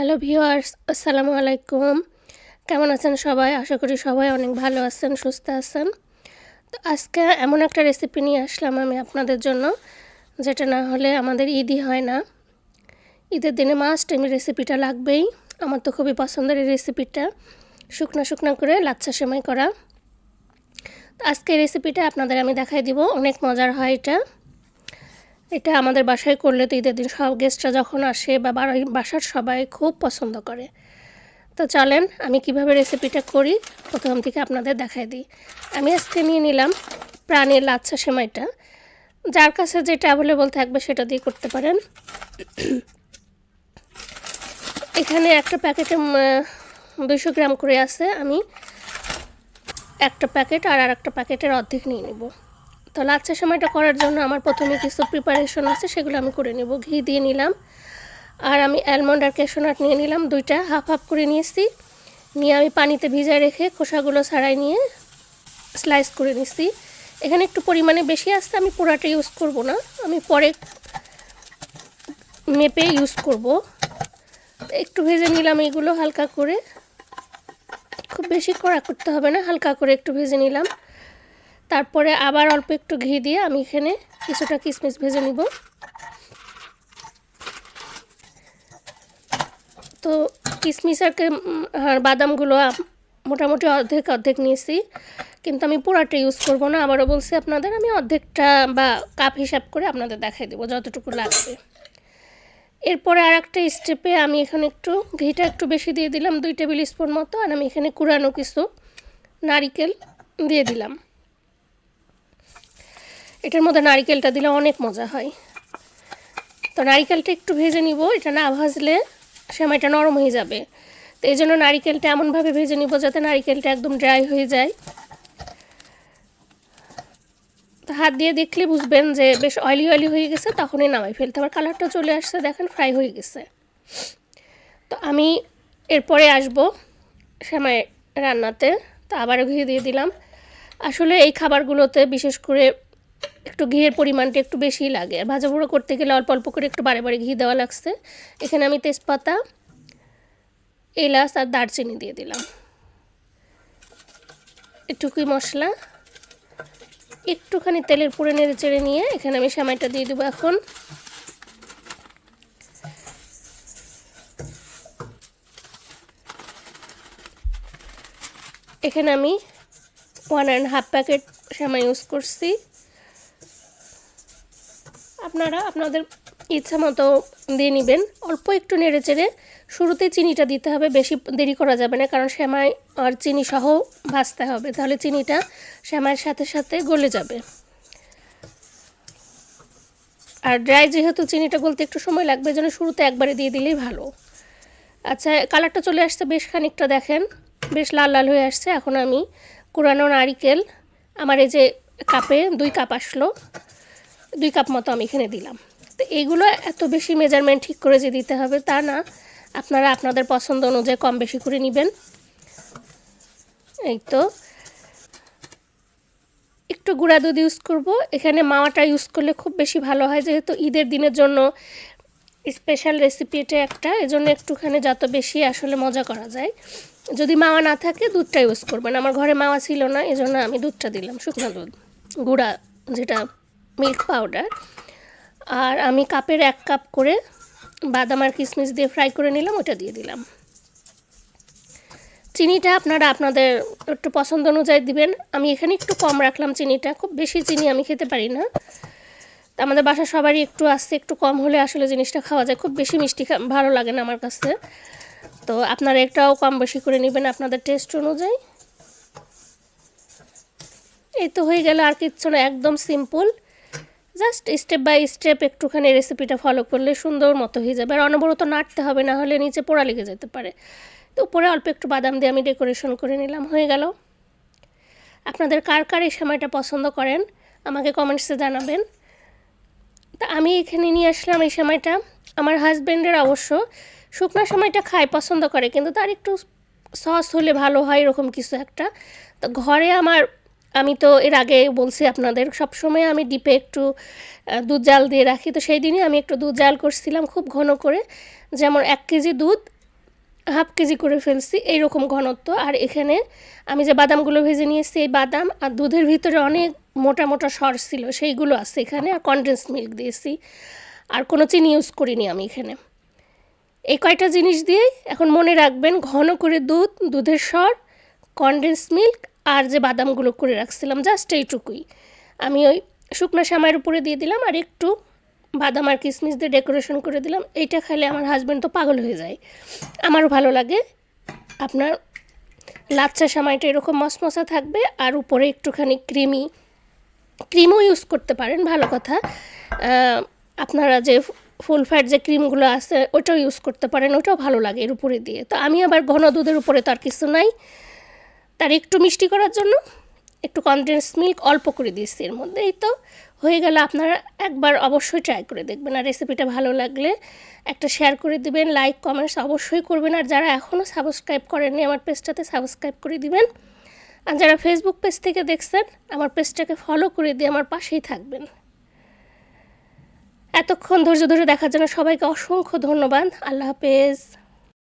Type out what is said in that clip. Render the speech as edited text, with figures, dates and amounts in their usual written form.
Hello viewers, আসসালামু আলাইকুম। কেমন আছেন সবাই? আশা করি সবাই অনেক ভালো আছেন, সুস্থ আছেন। তো আজকে এমন একটা রেসিপি নিয়ে আসলাম আমি আপনাদের জন্য, যেটা না হলে আমাদের ঈদই হয় না। ঈদের দিনে মাস্ট এই রেসিপিটা লাগবেই। আমার তো খুবই পছন্দের এই রেসিপিটা, শুকনা শুকনা করে লাচ্ছা সেমাই করা। তো আজকে এই রেসিপিটা আপনাদের আমি দেখাই দিব, অনেক মজার হয় এটা। এটা আমাদের বাসায় করলে তো ঈদের দিন সব গেস্টরা যখন আসে বা বাসার সবাই খুব পছন্দ করে। তো চলেন আমি কিভাবে রেসিপিটা করি প্রথম থেকে আপনাদের দেখাই দিই। আমি আজকে নিয়ে নিলাম প্রাণের লাচ্ছা সেমাইটা। যার কাছে যেটা অ্যাভেলেবল থাকবে সেটা দিয়ে করতে পারেন। এখানে একটা প্যাকেটে 200 গ্রাম করে আছে। আমি একটা প্যাকেট আর একটা প্যাকেটের অর্ধেক নিয়ে নেব। তো লাচ্ছা সেমাইটা করার জন্য আমার প্রথমে কিছু প্রিপারেশন আছে, সেগুলো আমি করে নেব। ঘি দিয়ে নিলাম, আর আমি অ্যালমন্ড আর ক্যাশনাট নিয়ে নিলাম, দুইটা হাফ হাফ করে নিয়েছি। নিয়ে আমি পানিতে ভিজায় রেখে খোসাগুলো ছাড়াই নিয়ে স্লাইস করে নিচ্ছি। এখানে একটু পরিমাণে বেশি আসছে, আমি পুরাটা ইউজ করব না, আমি পরে মেপে ইউজ করব। একটু ভেজে নিলাম এগুলো হালকা করে, খুব বেশি কড়া করতে হবে না, হালকা করে একটু ভেজে নিলাম। তারপরে আবার অল্প একটু ঘি দিয়ে আমি এখানে কিছুটা কিশমিশ ভেজে নিব। তো কিশমিশ আর বাদামগুলো মোটামুটি অর্ধেক অর্ধেক নিয়েছি, কিন্তু আমি পুরাটা ইউজ করব না। আবারও বলছি আপনাদের, আমি অর্ধেকটা বা কাপ হিসাব করে আপনাদের দেখাই দেবো যতটুকু লাগবে। এরপরে আর একটা স্টেপে আমি এখানে একটু ঘিটা একটু বেশি দিয়ে দিলাম, 2 টেবিল স্পুন মতো। আর আমি এখানে কুড়ানো কিছু নারিকেল দিয়ে দিলাম। এটার মধ্যে নারিকেলটা দিলে অনেক মজা হয়। তো নারিকেলটা একটু ভেজে নিব, এটা না ভাজলে সেমাইটা নরম হয়ে যাবে। তো এই জন্য নারিকেলটা এমনভাবে ভেজে নিব যাতে নারিকেলটা একদম ড্রাই হয়ে যায়। তো হাত দিয়ে দেখলে বুঝবেন যে বেশ অয়েলি অয়েলি হয়ে গেছে, তখনই নামাই ফেলতে। আবার কালারটা চলে আসছে, দেখেন ফ্রাই হয়ে গেছে। তো আমি এরপরে আসব সেমাই রান্নাতে। তো আবারও ঘি দিয়ে দিলাম। আসলে এই খাবারগুলোতে বিশেষ করে একটু ঘিয়ের পরিমাণটা একটু বেশিই লাগে, আর ভাজা গুঁড়ো করতে গেলে অল্প অল্প করে একটু বারে বারে ঘি দেওয়া লাগছে। এখানে আমি তেজপাতা, এলাচ আর দারচিনি দিয়ে দিলাম, এটুকুই মশলা। একটুখানি তেলের পুরে নেড়ে চেড়ে নিয়ে এখানে আমি সেমাইটা দিয়ে দেবো। এখন এখানে আমি 1.5 প্যাকেট সেমাই ইউজ করছি। আপনারা আপনাদের ইচ্ছা মতো দিয়ে নেবেন। অল্প একটু নেড়ে চেড়ে শুরুতে চিনিটা দিতে হবে, বেশি দেরি করা যাবে না, কারণ সেমাই আর চিনি সহ ভাজতে হবে, তাহলে চিনিটা সেমাইয়ের সাথে সাথে গলে যাবে। আর ড্রাই যেহেতু চিনিটা গলতে একটু সময় লাগবে, যেন শুরুতে একবারে দিয়ে দিলেই ভালো। আচ্ছা, কালারটা চলে আসছে বেশ খানিকটা, দেখেন বেশ লাল লাল হয়ে আসছে। এখন আমি কুড়ানো নারিকেল, আমার এই যে কাপে 2 কাপ আসলো, 2 কাপ মতো আমি এখানে দিলাম। তো এইগুলো এত বেশি মেজারমেন্ট ঠিক করে যে দিতে হবে তা না, আপনারা আপনাদের পছন্দ অনুযায়ী কম বেশি করে নেবেন। এই তো একটু গুঁড়া দুধ ইউজ করব। এখানে মাওয়াটা ইউজ করলে খুব বেশি ভালো হয়, যেহেতু ঈদের দিনের জন্য স্পেশাল রেসিপি এটা একটা, এজন্য একটুখানি যত বেশি আসলে মজা করা যায়। যদি মাওয়া না থাকে দুধটা ইউজ করবেন। আমার ঘরে মাওয়া ছিল না, এজন্য আমি দুধটা দিলাম, শুকনো দুধ গুঁড়া, যেটা মিল্ক পাউডার। আর আমি কাপের 1 কাপ করে বাদাম আর কিশমিশ দিয়ে ফ্রাই করে নিলাম, ওটা দিয়ে দিলাম। চিনিটা আপনারা আপনাদের একটু পছন্দ অনুযায়ী দিবেন। আমি এখানে একটু কম রাখলাম চিনিটা, খুব বেশি চিনি আমি খেতে পারি না। আমাদের বাসা সবারই একটু আসছে, একটু কম হলে আসলে জিনিসটা খাওয়া যায়, খুব বেশি মিষ্টি ভালো লাগে না আমার কাছে। তো আপনারা একটাও কম বেশি করে নেবেন আপনাদের টেস্ট অনুযায়ী। এই তো হয়ে গেল, আর কিচ্ছু না, একদম simple. Just step by step একটুখানি রেসিপিটা ফলো করলে সুন্দর মতো হয়ে যাবে। আর অনবরত নাড়তে হবে, না হলে নিচে পোড়া লেগে যেতে পারে। তো উপরে অল্প একটু বাদাম দিয়ে আমি ডেকোরেশন করে নিলাম, হয়ে গেল। আপনাদের কার কার এই সেমাইটা পছন্দ করেন আমাকে কমেন্টসে জানাবেন। তা আমি এখানে নিয়ে আসলাম এই সেমাইটা। আমার হাজব্যান্ডের অবশ্য শুকনো সেমাইটা খায়, পছন্দ করে, কিন্তু তার একটু সস হলে ভালো হয়, এরকম কিছু একটা। তো ঘরে আমি তো এর আগে বলছি আপনাদের, সবসময় আমি ডিপে একটু দুধ জাল দিয়ে রাখি। তো সেই দিনই আমি একটু দুধ জাল করছিলাম খুব ঘন করে, যেমন 1 কেজি দুধ হাফ কেজি করে ফেলছি এইরকম ঘনত্ব। আর এখানে আমি যে বাদামগুলো ভেজে নিয়েছি, এই বাদাম আর দুধের ভিতরে অনেক মোটা মোটা সর ছিল, সেইগুলো আছে এখানে। আর কনডেন্স মিল্ক দিয়েছি, আর কোনো চিনি ইউজ করিনি আমি এখানে। এই কয়টা জিনিস দিয়েই এখন মনে রাখবেন, ঘন করে দুধ, দুধের সর, কনডেন্স মিল্ক আর যে বাদামগুলো করে রাখছিলাম, জাস্ট এইটুকুই। আমি ওই শুকনো সেমাইয়ের উপরে দিয়ে দিলাম আর একটু বাদাম আর কিশমিশ দিয়ে ডেকোরেশন করে দিলাম। এইটা খাইলে আমার হাজব্যান্ড তো পাগল হয়ে যায়, আমারও ভালো লাগে। আপনার লাচ্ছা সেমাইটা এরকম মশমশা থাকবে আর উপরে একটুখানি ক্রিমও ইউজ করতে পারেন, ভালো কথা। আপনারা যে ফুল ফ্যাট যে ক্রিমগুলো আছে ওটাও ইউজ করতে পারেন, ওটাও ভালো লাগে এর উপরে দিয়ে। তো আমি আবার ঘন দুধের উপরে তো আর কিছু নাই, তার একটু মিষ্টি করার জন্য একটু কনডেন্স মিল্ক অল্প করে দিয়েছি এর মধ্যে। এই তো হয়ে গেল। আপনারা একবার অবশ্যই ট্রাই করে দেখবেন, আর রেসিপিটা ভালো লাগলে একটা শেয়ার করে দিবেন, লাইক কমেন্টস অবশ্যই করবেন। আর যারা এখনও সাবস্ক্রাইব করেননি আমার পেজটাতে সাবস্ক্রাইব করে দিবেন। আর যারা ফেসবুক পেজ থেকে দেখছেন আমার পেজটাকে ফলো করে দিয়ে আমার পাশেই থাকবেন। এতক্ষণ ধৈর্য ধরে দেখার জন্য সবাইকে অসংখ্য ধন্যবাদ। আল্লাহ হাফেজ।